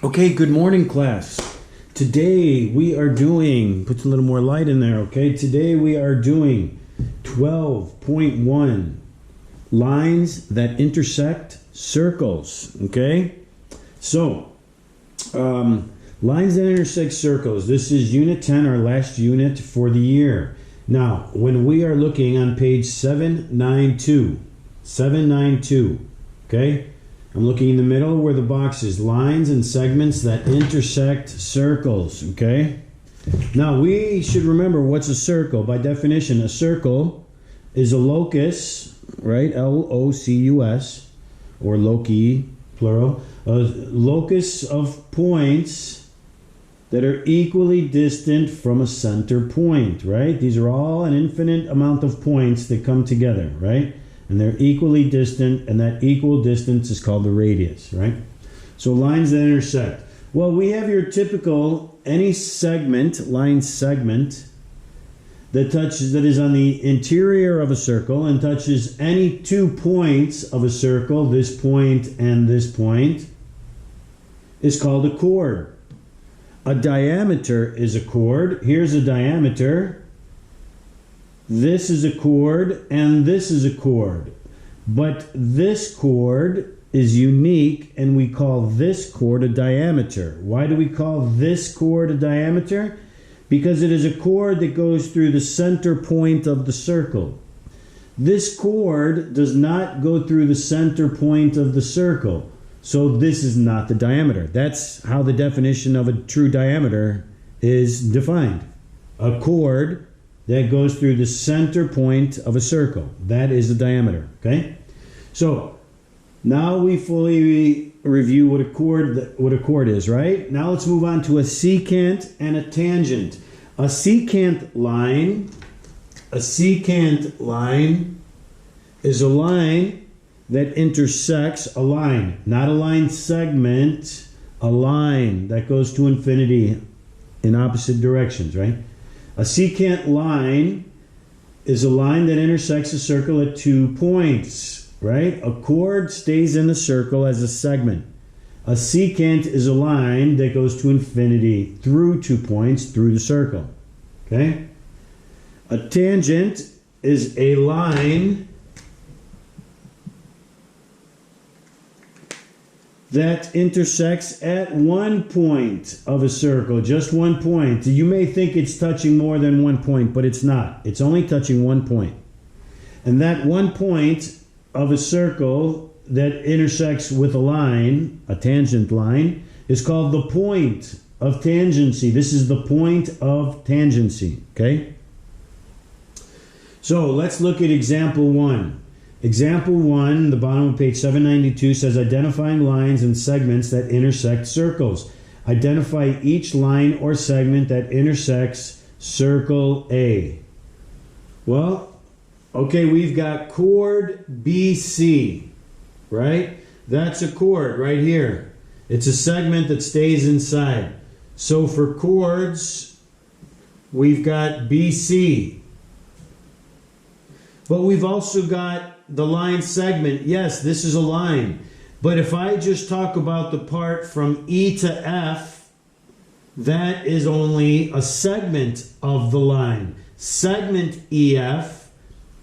Okay, good morning, class. Today we are doing, put a little more light in there, okay? Today we are doing 12.1, lines that intersect circles, okay? So, lines that intersect circles. This is Unit 10, our last unit for the year. Now, when we are looking on page 792, okay? I'm looking in the middle where the box is lines and segments that intersect circles, okay? Now, we should remember what's a circle. By definition, a circle is a locus, right? L-O-C-U-S, or loci, plural. A locus of points that are equally distant from a center point, right? These are all an infinite amount of points that come together, right? And they're equally distant, and that equal distance is called the radius, right? So lines that intersect. Well, we have your typical, any segment, line segment, that is on the interior of a circle and touches any 2 points of a circle, this point and this point, is called a chord. A diameter is a chord. Here's a diameter. This is a chord, and this is a chord. But this chord is unique, and we call this chord a diameter. Why do we call this chord a diameter? Because it is a chord that goes through the center point of the circle. This chord does not go through the center point of the circle. So this is not the diameter. That's how the definition of a true diameter is defined. A chord that goes through the center point of a circle. That is the diameter, okay? So, now we fully review what a chord is, right? Now let's move on to a secant and a tangent. A secant line is a line that intersects a line, not a line segment, a line that goes to infinity in opposite directions, right? A secant line is a line that intersects a circle at 2 points, right? A chord stays in the circle as a segment. A secant is a line that goes to infinity through 2 points through the circle, okay? A tangent is a line that intersects at 1 point of a circle, just 1 point. You may think it's touching more than 1 point, but it's not. It's only touching 1 point. And that 1 point of a circle that intersects with a line, a tangent line, is called the point of tangency. This is the point of tangency, okay? So let's look at example 1. Example 1, the bottom of page 792, says identifying lines and segments that intersect circles. Identify each line or segment that intersects circle A. Well, okay, we've got chord BC, right? That's a chord right here. It's a segment that stays inside. So for chords, we've got BC. But we've also got the line segment. Yes, this is a line. But if I just talk about the part from E to F, that is only a segment of the line. Segment EF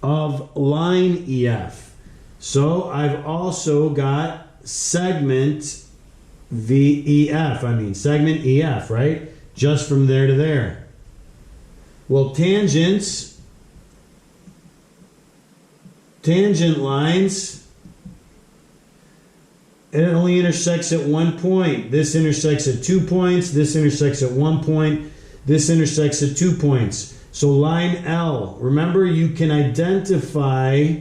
of line EF. So I've also got segment segment EF, right? Just from there to there. Well, tangent lines, it only intersects at 1 point. This intersects at 2 points. This intersects at 1 point. This intersects at 2 points. So line L. Remember, you can identify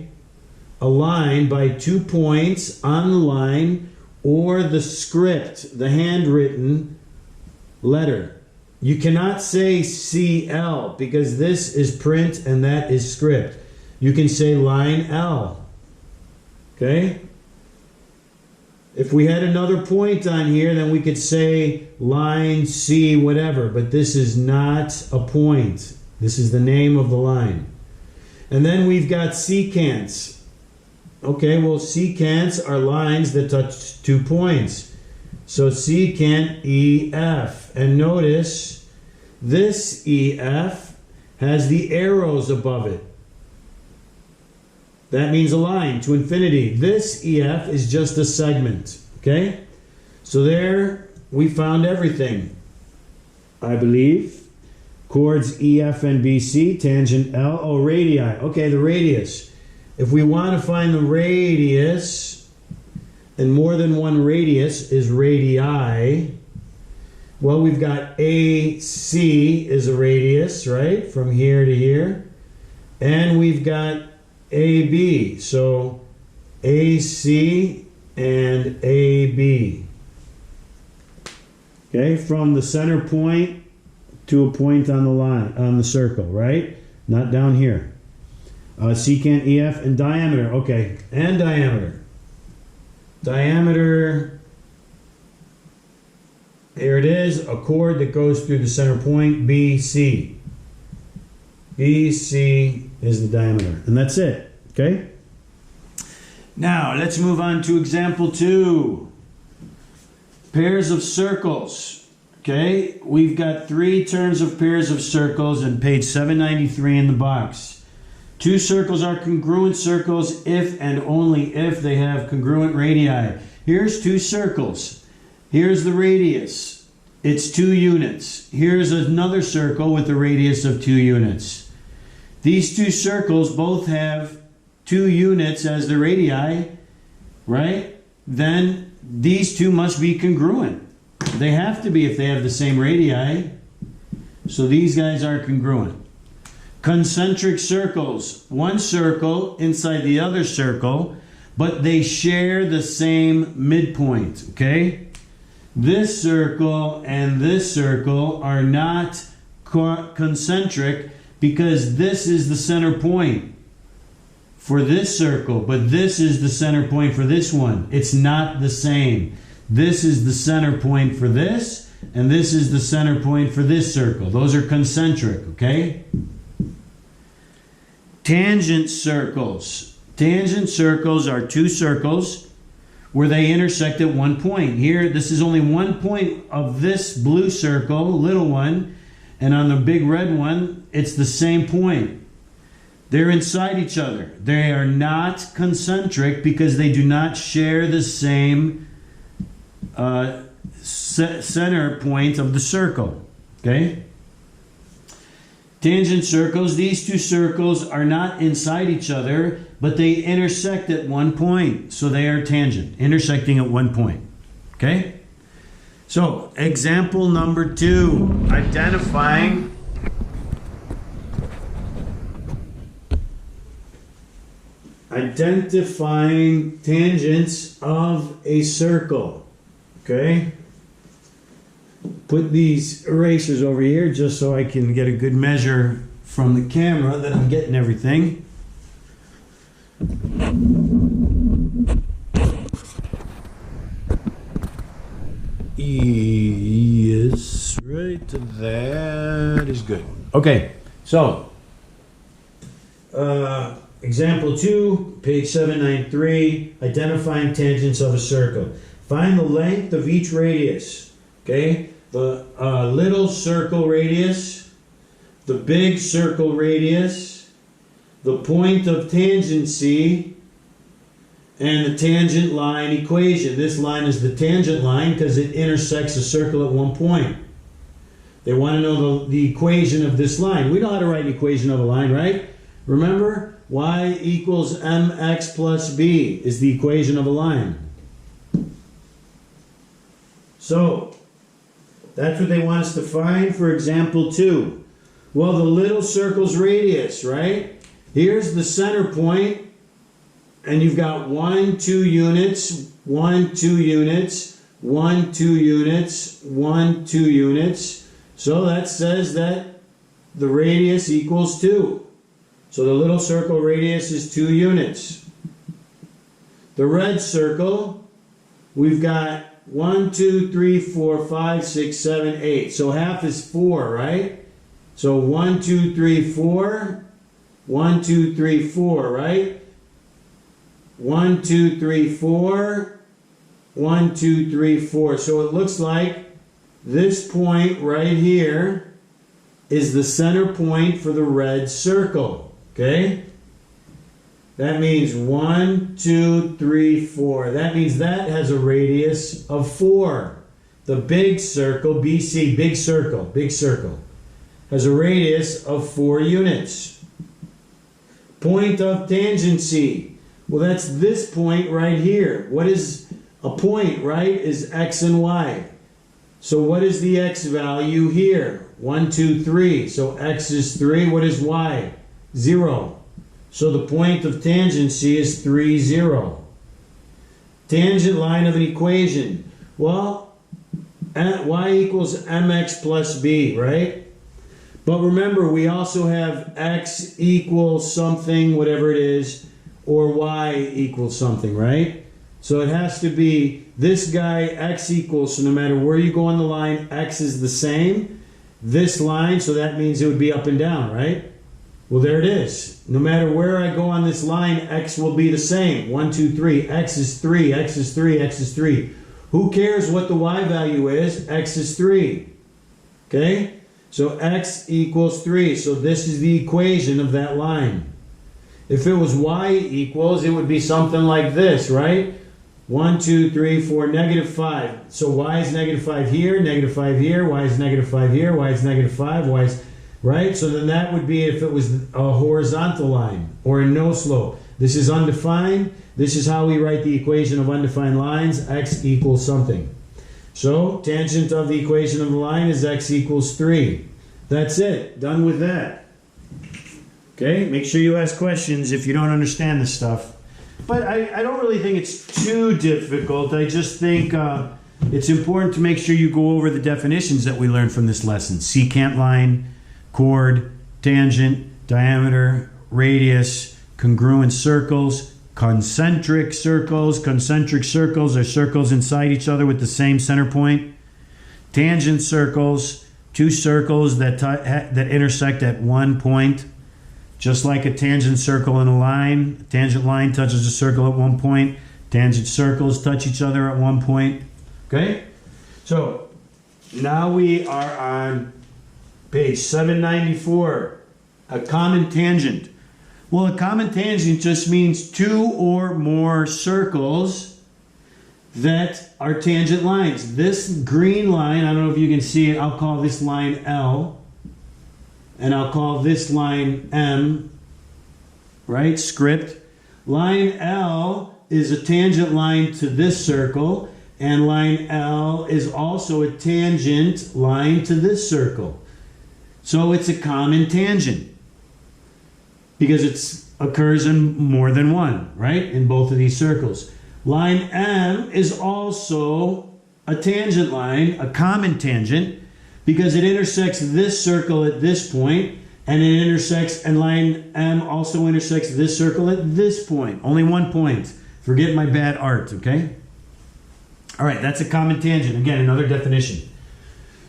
a line by 2 points on the line or the script, the handwritten letter. You cannot say CL because this is print and that is script. You can say line L, okay? If we had another point on here, then we could say line C, whatever, but this is not a point. This is the name of the line. And then we've got secants. Okay, well, secants are lines that touch 2 points. So secant EF. And notice this EF has the arrows above it. That means a line to infinity. This EF is just a segment. Okay? So there we found everything, I believe. Chords EF and BC, tangent L. Oh, radii. Okay, the radius. If we want to find the radius, and more than one radius is radii, well, we've got AC is a radius, right? From here to here. And we've got AB. So AC and AB. Okay, from the center point to a point on the line, on the circle, right? Not down here. Secant EF and diameter. Okay, and diameter. Diameter, here it is, a chord that goes through the center point, BC. BC is the diameter, and that's it, okay? Now, let's move on to example 2. Pairs of circles, okay? We've got 3 terms of pairs of circles on page 793 in the box. 2 circles are congruent circles if and only if they have congruent radii. Here's 2 circles. Here's the radius. It's 2 units. Here's another circle with a radius of 2 units. These 2 circles both have 2 units as the radii, right? Then these 2 must be congruent. They have to be if they have the same radii. So these guys are congruent. Concentric circles, one circle inside the other circle, but they share the same midpoint, okay? This circle and this circle are not concentric because this is the center point for this circle, but this is the center point for this one. It's not the same. This is the center point for this, and this is the center point for this circle. Those are concentric, okay? Tangent circles. Tangent circles are 2 circles where they intersect at one point. Here, this is only one point of this blue circle, little one, and on the big red one, it's the same point. They're inside each other. They are not concentric because they do not share the same center point of the circle. Okay? Tangent circles, these 2 circles are not inside each other, but they intersect at one point. So they are tangent, intersecting at one point. Okay? So, example number 2, identifying tangents of a circle. Okay? Put these erasers over here just so I can get a good measure from the camera that I'm getting everything. Yes, right, that is good. Okay, so example 2, page 793, identifying tangents of a circle. Find the length of each radius. Okay, the little circle radius, the big circle radius, the point of tangency, and the tangent line equation. This line is the tangent line because it intersects a circle at one point. They want to know the equation of this line. We know how to write an equation of a line, right? Remember, y equals mx plus b is the equation of a line. So, that's what they want us to find for example 2. Well, the little circle's radius, right? Here's the center point, and you've got 1, 2 units, 1, 2 units, 1, 2 units, 1, 2 units. So that says that the radius equals 2. So the little circle radius is 2 units. The red circle, we've got 1, 2, 3, 4, 5, 6, 7, 8. So half is 4, right? So 1, 2, 3, 4. 1, 2, 3, 4, right? 1, 2, 3, 4. 1, 2, 3, 4. So it looks like this point right here is the center point for the red circle. Okay? That means 1, 2, 3, 4. That means that has a radius of 4. The big circle, BC, big circle, has a radius of 4 units. Point of tangency. Well, that's this point right here. What is a point, right? Is x and y. So what is the x value here? 1, 2, 3. So x is 3. What is y? 0. So the point of tangency is 3, 0. Tangent line of an equation. Well, y equals mx plus b, right? But remember, we also have x equals something, whatever it is, or y equals something, right? So it has to be this guy, x equals, so no matter where you go on the line, x is the same. This line, so that means it would be up and down, right? Well, there it is. No matter where I go on this line, x will be the same. 1, 2, 3. X is 3, x is 3, x is 3. Who cares what the y value is? X is 3. Okay? So x equals 3. So this is the equation of that line. If it was y equals, it would be something like this, right? 1, 2, 3, 4, negative 5. So y is negative 5 here, negative 5 here, y is negative 5 here, y is negative 5, y is, right? So then that would be if it was a horizontal line or a no slope. This is undefined. This is how we write the equation of undefined lines. X equals something. So tangent of the equation of the line is x equals 3. That's it. Done with that. Okay? Make sure you ask questions if you don't understand this stuff. But I don't really think it's too difficult. I just think it's important to make sure you go over the definitions that we learned from this lesson. Secant line, chord, tangent, diameter, radius, congruent circles, concentric circles. Concentric circles are circles inside each other with the same center point. Tangent circles, two circles that intersect at one point. Just like a tangent circle and a line. A tangent line touches a circle at one point. Tangent circles touch each other at one point. Okay? So, now we are on page 794. A common tangent. Well, a common tangent just means two or more circles that are tangent lines. This green line, I don't know if you can see it, I'll call this line L. And I'll call this line M, right? Script. Line L is a tangent line to this circle, and line L is also a tangent line to this circle. So it's a common tangent because it occurs in more than one, right? In both of these circles. Line M is also a tangent line, a common tangent, because it intersects this circle at this point, and it intersects, and line M also intersects this circle at this point. Only 1 point. Forget my bad art, okay? All right, that's a common tangent. Again, another definition.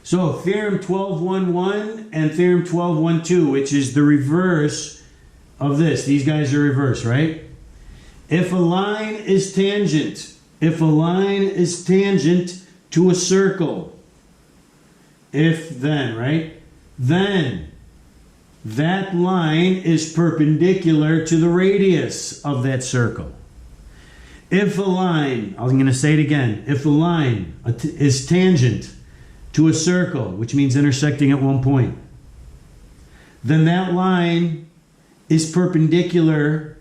So, Theorem 12.1.1 and Theorem 12.1.2, which is the reverse of this. These guys are reverse, right? If a line is tangent to a circle, if then, right? Then that line is perpendicular to the radius of that circle. If a line, I'm going to say it again, if a line is tangent to a circle, which means intersecting at one point, then that line is perpendicular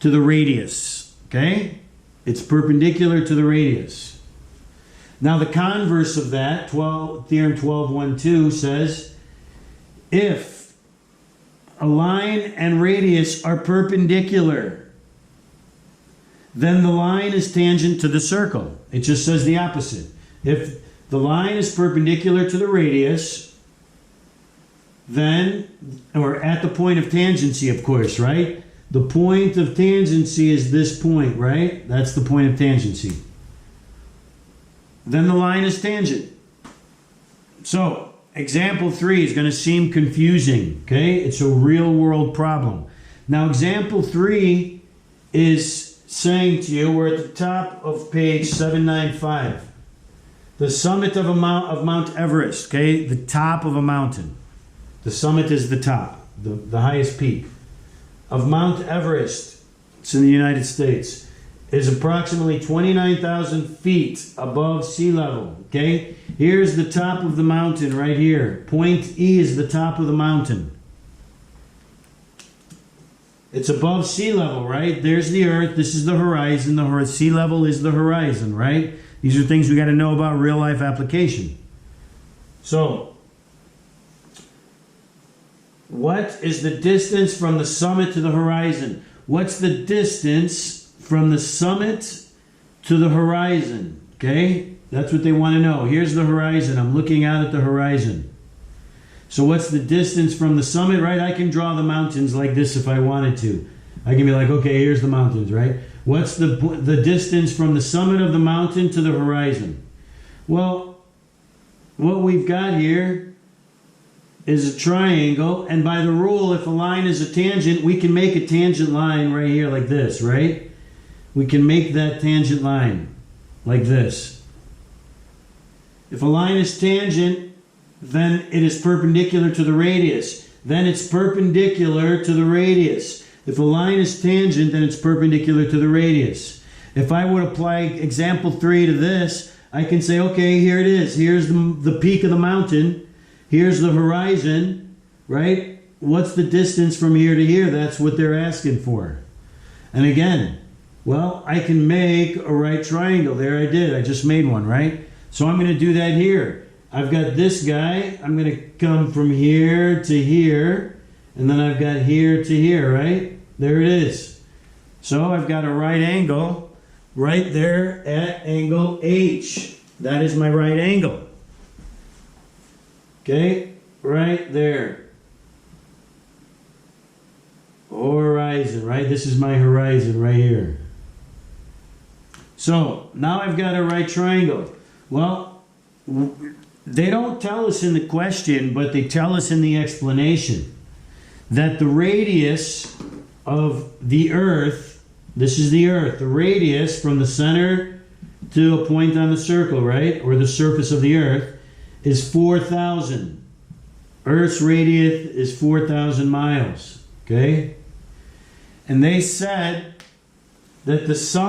to the radius, okay? It's perpendicular to the radius. Now the converse of that, Theorem 12.1.2 says, if a line and radius are perpendicular, then the line is tangent to the circle. It just says the opposite. If the line is perpendicular to the radius, then, or at the point of tangency, of course, right? The point of tangency is this point, right? That's the point of tangency. Then the line is tangent. So, example 3 is going to seem confusing, okay? It's a real world problem. Now, example 3 is saying to you, we're at the top of page 795. The summit of Mount Everest, okay? The top of a mountain. The summit is the top, the highest peak. Of Mount Everest, it's in the United States, is approximately 29,000 feet above sea level, okay? Here's the top of the mountain right here. Point E is the top of the mountain. It's above sea level, right? There's the earth. This is the horizon. The sea level is the horizon, right? These are things we got to know about real life application. So, what is the distance from the summit to the horizon? What's the distance from the summit to the horizon? Okay? That's what they want to know. Here's the horizon. I'm looking out at the horizon. So what's the distance from the summit, right? I can draw the mountains like this if I wanted to. I can be like, okay, here's the mountains, right? What's the distance from the summit of the mountain to the horizon? Well, what we've got here is a triangle, and by the rule, if a line is a tangent, we can make a tangent line right here like this, right? We can make that tangent line like this. If a line is tangent, then it is perpendicular to the radius. Then it's perpendicular to the radius. If a line is tangent, then it's perpendicular to the radius. If I would apply example 3 to this, I can say, okay, here it is. Here's the peak of the mountain. Here's the horizon, right? What's the distance from here to here? That's what they're asking for. And again, well, I can make a right triangle. There I did. I just made one, right? So I'm going to do that here. I've got this guy. I'm going to come from here to here. And then I've got here to here, right? There it is. So I've got a right angle right there at angle H. That is my right angle. Okay? Right there. Horizon, right? This is my horizon right here. So now I've got a right triangle. Well, they don't tell us in the question, but they tell us in the explanation that the radius of the Earth, this is the Earth, the radius from the center to a point on the circle, right, or the surface of the Earth, is 4,000. Earth's radius is 4,000 miles, okay? And they said that the sum